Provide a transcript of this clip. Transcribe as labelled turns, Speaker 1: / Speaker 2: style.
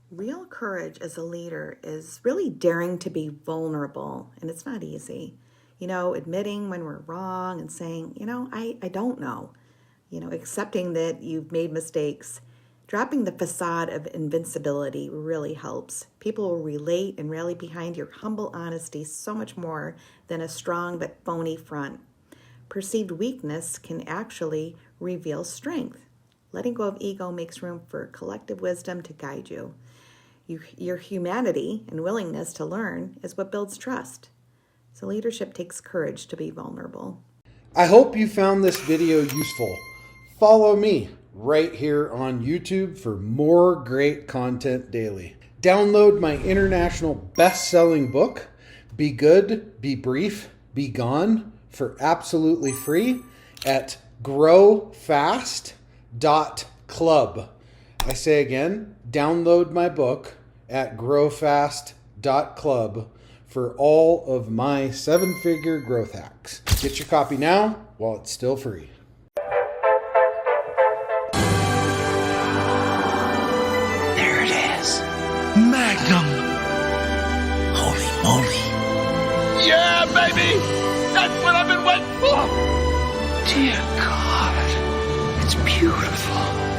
Speaker 1: Real courage as a leader is really daring to be vulnerable, and it's not easy. Admitting when we're wrong and saying, I don't know. Accepting that you've made mistakes. Dropping the facade of invincibility really helps. People will relate and rally behind your humble honesty so much more than a strong but phony front. Perceived weakness can actually reveal strength. Letting go of ego makes room for collective wisdom to guide you. Your humanity and willingness to learn is what builds trust. So leadership takes courage to be vulnerable.
Speaker 2: I hope you found this video useful. Follow me right here on YouTube for more great content daily. Download my international best-selling book, Be Good, Be Brief, Be Gone, for absolutely free at growfast.club. I say again, download my book at growfast.club for all of my 7-figure growth hacks. Get your copy now while it's still free.
Speaker 3: There it is. Magnum. Holy moly.
Speaker 4: Yeah, baby! That's what I've been waiting for!
Speaker 3: Dear God, it's beautiful.